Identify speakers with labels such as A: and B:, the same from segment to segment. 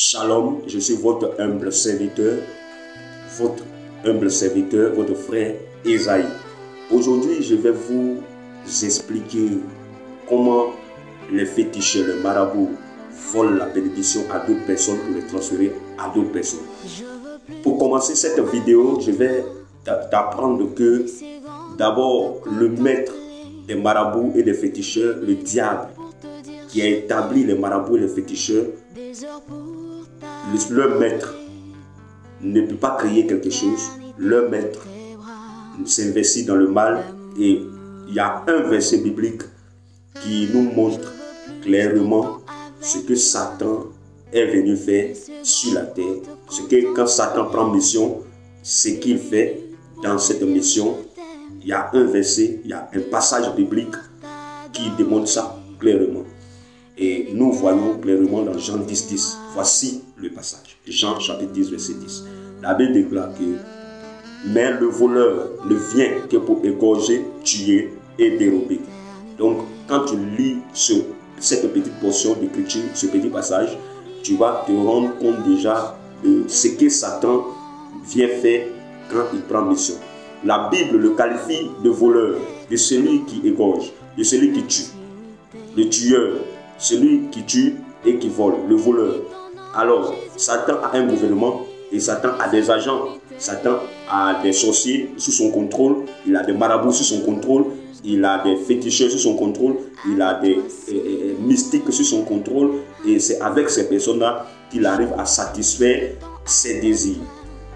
A: Shalom, je suis votre humble serviteur, votre frère Esaïe. Aujourd'hui, je vais vous expliquer comment les féticheurs, les marabouts volent la bénédiction à d'autres personnes pour les transférer à d'autres personnes. Pour commencer cette vidéo, je vais t'apprendre que d'abord, le maître des marabouts et des féticheurs, le diable, qui a établi les marabouts et les féticheurs, leur maître ne peut pas créer quelque chose. Leur maître s'investit dans le mal, et il y a un verset biblique qui nous montre clairement ce que Satan est venu faire sur la terre. Ce que quand Satan prend mission, ce qu'il fait dans cette mission, il y a un verset, il y a un passage biblique qui démontre ça clairement. Et nous voyons clairement dans Jean 10, 10. Voici le passage. Jean chapitre 10, verset 10. La Bible déclare que mais le voleur ne vient que pour égorger, tuer et dérober. Donc, quand tu lis cette petite portion d'écriture, ce petit passage, tu vas te rendre compte déjà de ce que Satan vient faire quand il prend mission. La Bible le qualifie de voleur, de celui qui égorge, de celui qui tue, le tueur, celui qui tue et qui vole, le voleur. Alors, Satan a un gouvernement et Satan a des agents. Satan a des sorciers sous son contrôle, il a des marabouts sous son contrôle, il a des féticheurs sous son contrôle, il a des mystiques sous son contrôle, et c'est avec ces personnes-là qu'il arrive à satisfaire ses désirs.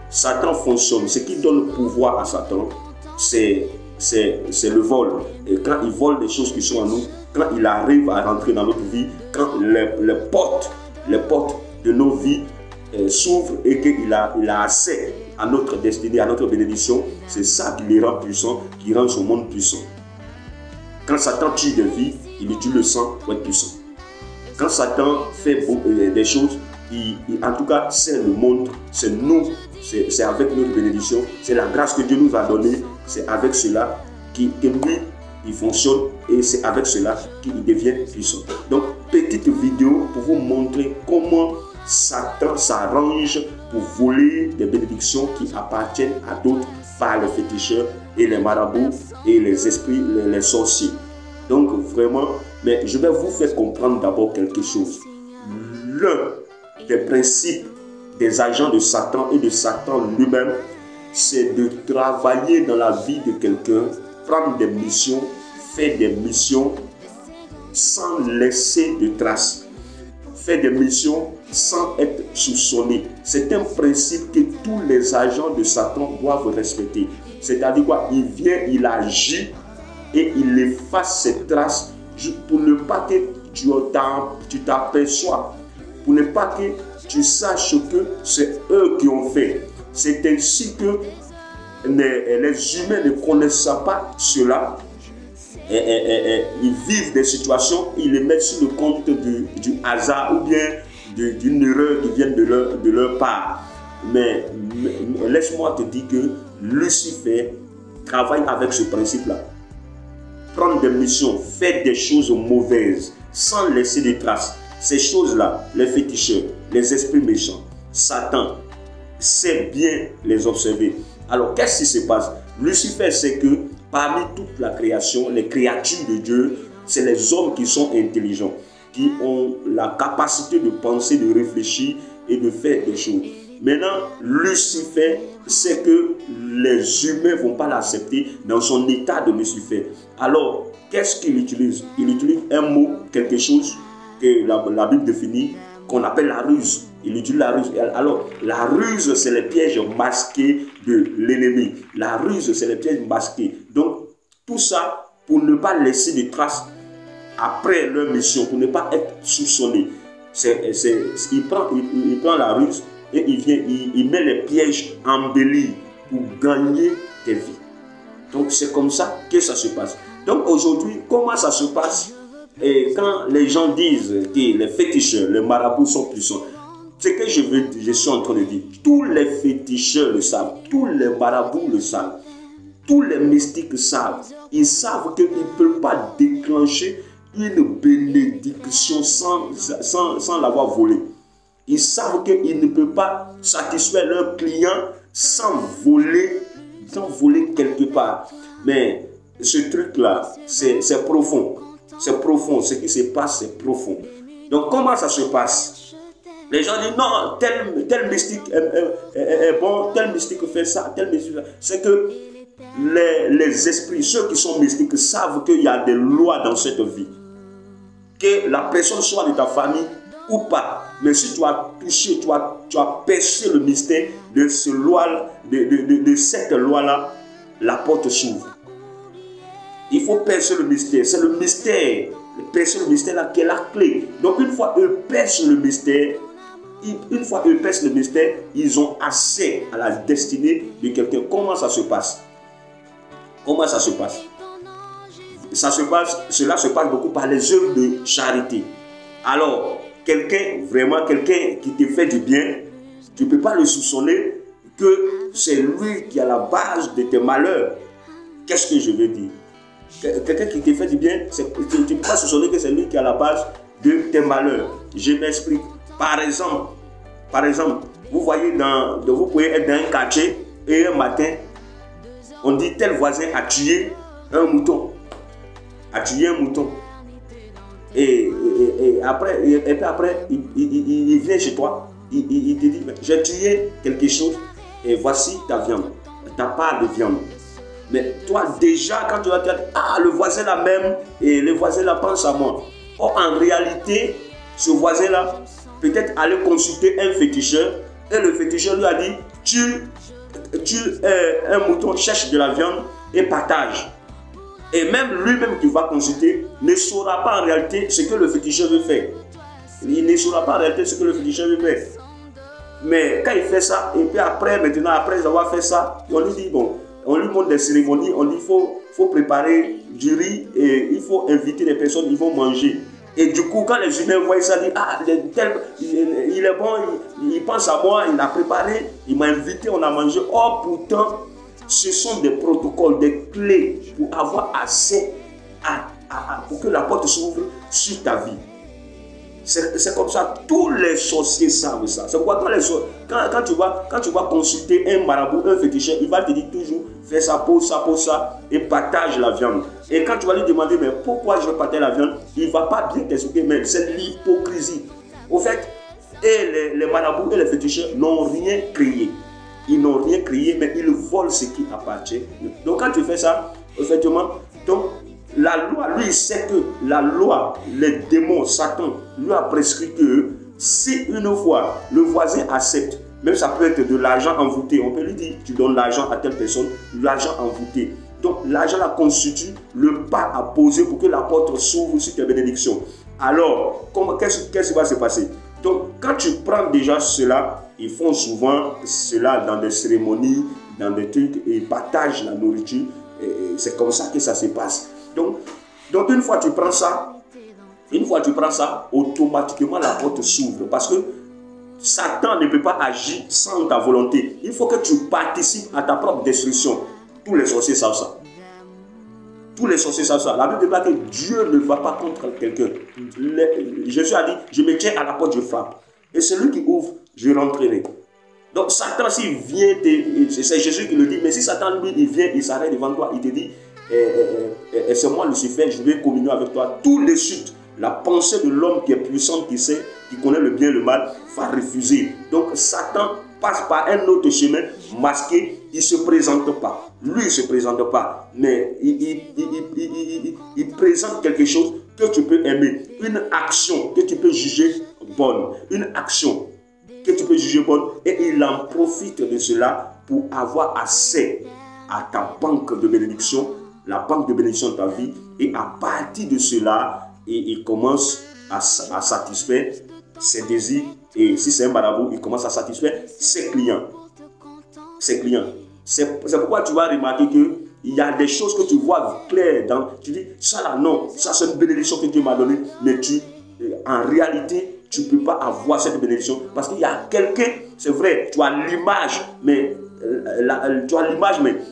A: Satan fonctionne. Ce qui donne le pouvoir à Satan, c'est le vol. Et quand il vole des choses qui sont en nous, quand il arrive à rentrer dans notre vie, quand les portes de nos vies s'ouvrent et qu'il a accès à notre destinée, à notre bénédiction, c'est ça qui les rend puissants, qui rend son monde puissant. Quand Satan tue des vies, il tue le sang pour être puissant. Quand Satan fait des choses, en tout cas, c'est le monde, c'est nous, c'est avec notre bénédiction, c'est la grâce que Dieu nous a donnée, c'est avec cela que lui, il fonctionne, et c'est avec cela qu'il devient puissant. Donc, petite vidéo pour vous montrer comment Satan s'arrange pour voler des bénédictions qui appartiennent à d'autres par les féticheurs et les marabouts et les esprits, les sorciers. Donc, vraiment, mais je vais vous faire comprendre d'abord quelque chose. L'un des principes des agents de Satan et de Satan lui-même, c'est de travailler dans la vie de quelqu'un, prendre des missions, faire des missions sans laisser de traces, faire des missions sans être soupçonné. C'est un principe que tous les agents de Satan doivent respecter. C'est-à-dire quoi? Il vient, il agit et il efface ses traces pour ne pas que tu t'aperçois, pour ne pas que tu saches que c'est eux qui ont fait. C'est ainsi que les humains ne connaissent pas cela. Ils vivent des situations, ils les mettent sur le compte du hasard ou bien d'une erreur qui vient de leur part. Mais laisse-moi te dire que Lucifer travaille avec ce principe-là. Prendre des missions, faire des choses mauvaises sans laisser de traces. Ces choses-là, les féticheurs, les esprits méchants, Satan sait bien les observer. Alors, qu'est-ce qui se passe? Lucifer sait que parmi toute la création, les créatures de Dieu, c'est les hommes qui sont intelligents, qui ont la capacité de penser, de réfléchir et de faire des choses. Maintenant, Lucifer sait que les humains ne vont pas l'accepter dans son état de Lucifer. Alors, qu'est-ce qu'il utilise? Il utilise un mot, quelque chose que la Bible définit, qu'on appelle la ruse. Il utilise la ruse. Alors, la ruse, c'est les pièges masqués de l'ennemi. La ruse, c'est les pièges masqués. Donc, tout ça pour ne pas laisser de traces après leur mission, pour ne pas être soupçonné. Il prend la ruse et il met les pièges embellis pour gagner des vies. Donc, c'est comme ça que ça se passe. Donc, aujourd'hui, comment ça se passe? Et quand les gens disent que les féticheurs, les marabouts sont puissants, ce que je suis en train de dire, tous les féticheurs le savent, tous les marabouts le savent, tous les mystiques savent. Ils savent qu'ils ne peuvent pas déclencher une bénédiction sans l'avoir volée. Ils savent qu'ils ne peuvent pas satisfaire leurs clients sans voler quelque part. Mais ce truc-là, c'est profond. C'est profond. Ce qui se passe, c'est profond. Donc, comment ça se passe? Les gens disent non, tel mystique est bon, tel mystique fait ça, tel mystique fait ça. C'est que les esprits, ceux qui sont mystiques, savent qu'il y a des lois dans cette vie. Que la personne soit de ta famille ou pas. Mais si tu as touché, tu as percé le mystère de cette loi-là, la porte s'ouvre. Il faut percer le mystère. C'est le mystère. Percer le mystère là qui est la clé. Donc une fois eux percent le mystère, ils ont accès à la destinée de quelqu'un. Comment ça se passe? Comment ça se passe? Cela se passe beaucoup par les œuvres de charité. Alors, quelqu'un qui te fait du bien, tu ne peux pas le soupçonner que c'est lui qui est à la base de tes malheurs. Qu'est-ce que je veux dire? Quelqu'un qui te fait du bien, tu ne peux pas soupçonner que c'est lui qui est à la base de tes malheurs. Je m'explique. Par exemple, vous voyez, vous pouvez être dans un quartier et un matin, on dit tel voisin a tué un mouton. Et puis après, il vient chez toi, il te dit, j'ai tué quelque chose et voici ta viande, ta part de viande. Mais toi déjà, quand tu vas te dire, ah, le voisin là même, et le voisin là pense à moi. Or en réalité, ce voisin là, peut-être aller consulter un féticheur, et le féticheur lui a dit, tue un mouton, cherche de la viande et partage. Et même lui-même qui va consulter ne saura pas en réalité ce que le féticheur veut faire. Il ne saura pas en réalité ce que le féticheur veut faire. Mais quand il fait ça, et puis après avoir fait ça, on lui dit, bon, on lui montre des cérémonies, on dit, il faut préparer du riz et il faut inviter les personnes, ils vont manger. Et du coup, quand les humains voient ça, ils disent, ah, il est bon, il pense à moi, il a préparé, il m'a invité, on a mangé. Oh, pourtant, ce sont des protocoles, des clés pour avoir accès pour que la porte s'ouvre sur ta vie. C'est comme ça, tous les sorciers savent ça. C'est pourquoi quand tu vas consulter un marabout, un féticheur, il va te dire toujours, fais ça, pose ça, et partage la viande. Et quand tu vas lui demander, mais pourquoi je veux partager la viande, il ne va pas bien t'expliquer, mais c'est l'hypocrisie. Au fait, les marabouts et les féticheurs n'ont rien créé. Ils n'ont rien créé, mais ils volent ce qui appartient. Donc quand tu fais ça, effectivement, donc, la loi, lui, il sait que la loi, les démons, Satan, lui a prescrit que si une fois le voisin accepte, même ça peut être de l'argent envoûté, on peut lui dire, tu donnes l'argent à telle personne, l'argent envoûté. Donc l'argent la constitue le pas à poser pour que la porte s'ouvre sur tes bénédictions. Alors, qu'est-ce qui va se passer? Donc quand tu prends déjà cela, ils font souvent cela dans des cérémonies, dans des trucs, et ils partagent la nourriture. C'est comme ça que ça se passe. Donc une fois que tu prends ça, automatiquement la porte s'ouvre. Parce que Satan ne peut pas agir sans ta volonté. Il faut que tu participes à ta propre destruction. Tous les sorciers savent ça. Tous les sorciers savent ça. La Bible déclare que Dieu ne va pas contre quelqu'un. Jésus a dit, je me tiens à la porte, je frappe. Et celui qui ouvre, je rentrerai. Donc Satan, s'il vient, c'est Jésus qui le dit, mais si Satan, lui, il vient, il s'arrête devant toi, il te dit, et c'est moi Lucifer, je vais communier avec toi. Tout de suite, la pensée de l'homme qui est puissant, qui sait, qui connaît le bien et le mal, va refuser. Donc Satan passe par un autre chemin masqué, il ne se présente pas. Lui, il ne se présente pas, mais il présente quelque chose que tu peux aimer, une action que tu peux juger bonne, une action que tu peux juger bonne, et il en profite de cela pour avoir accès à ta banque de bénédiction, la banque de bénédiction de ta vie, et à partir de cela, il commence à satisfaire ses désirs, et si c'est un marabout, il commence à satisfaire ses clients. C'est pourquoi tu vas remarquer qu'il y a des choses que tu vois claires dans, tu dis, ça là non, ça c'est une bénédiction que Dieu m'a donnée, mais en réalité, tu ne peux pas avoir cette bénédiction, parce qu'il y a quelqu'un, c'est vrai, tu as l'image, mais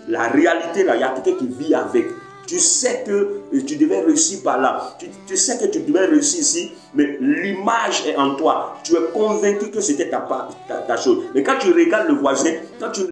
A: la réalité là, il y a quelqu'un qui vit avec. Tu sais que tu devais réussir par là. Tu sais que tu devais réussir ici, mais l'image est en toi. Tu es convaincu que c'était ta chose. Mais quand tu regardes le voisin, quand tu